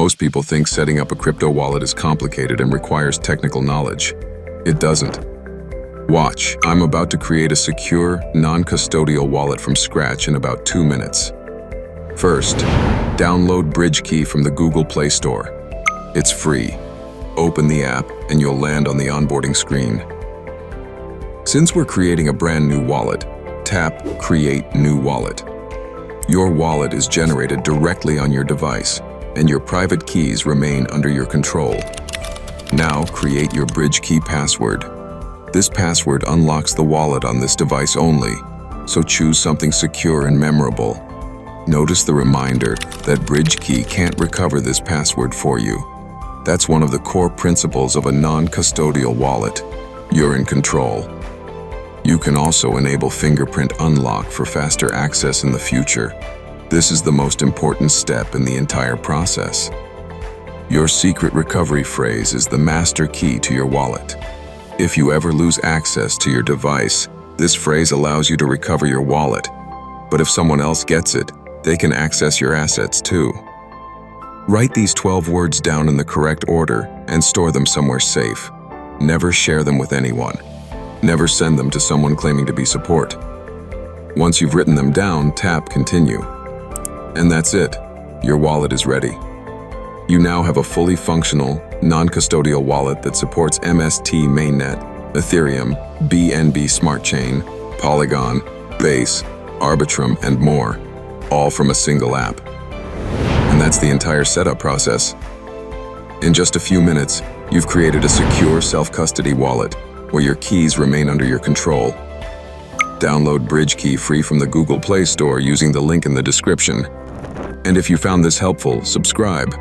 Most people think setting up a crypto wallet is complicated and requires technical knowledge. It doesn't. Watch, I'm about to create a secure, non-custodial wallet from scratch in about 2 minutes. First, download BridgeKey from the Google Play Store. It's free. Open the app and you'll land on the onboarding screen. Since we're creating a brand new wallet, tap Create New Wallet. Your wallet is generated directly on your device, and your private keys remain under your control. Now create your BridgeKey password. This password unlocks the wallet on this device only, so choose something secure and memorable. Notice the reminder that BridgeKey can't recover this password for you. That's one of the core principles of a non-custodial wallet. You're in control. You can also enable fingerprint unlock for faster access in the future. This is the most important step in the entire process. Your secret recovery phrase is the master key to your wallet. If you ever lose access to your device, this phrase allows you to recover your wallet. But if someone else gets it, they can access your assets too. Write these 12 words down in the correct order and store them somewhere safe. Never share them with anyone. Never send them to someone claiming to be support. Once you've written them down, tap Continue. And that's it. Your wallet is ready. You now have a fully functional, non-custodial wallet that supports MST Mainnet, Ethereum, BNB Smart Chain, Polygon, Base, Arbitrum, and more, all from a single app. And that's the entire setup process. In just a few minutes, you've created a secure self-custody wallet where your keys remain under your control. Download BridgeKey free from the Google Play Store using the link in the description. And if you found this helpful, subscribe.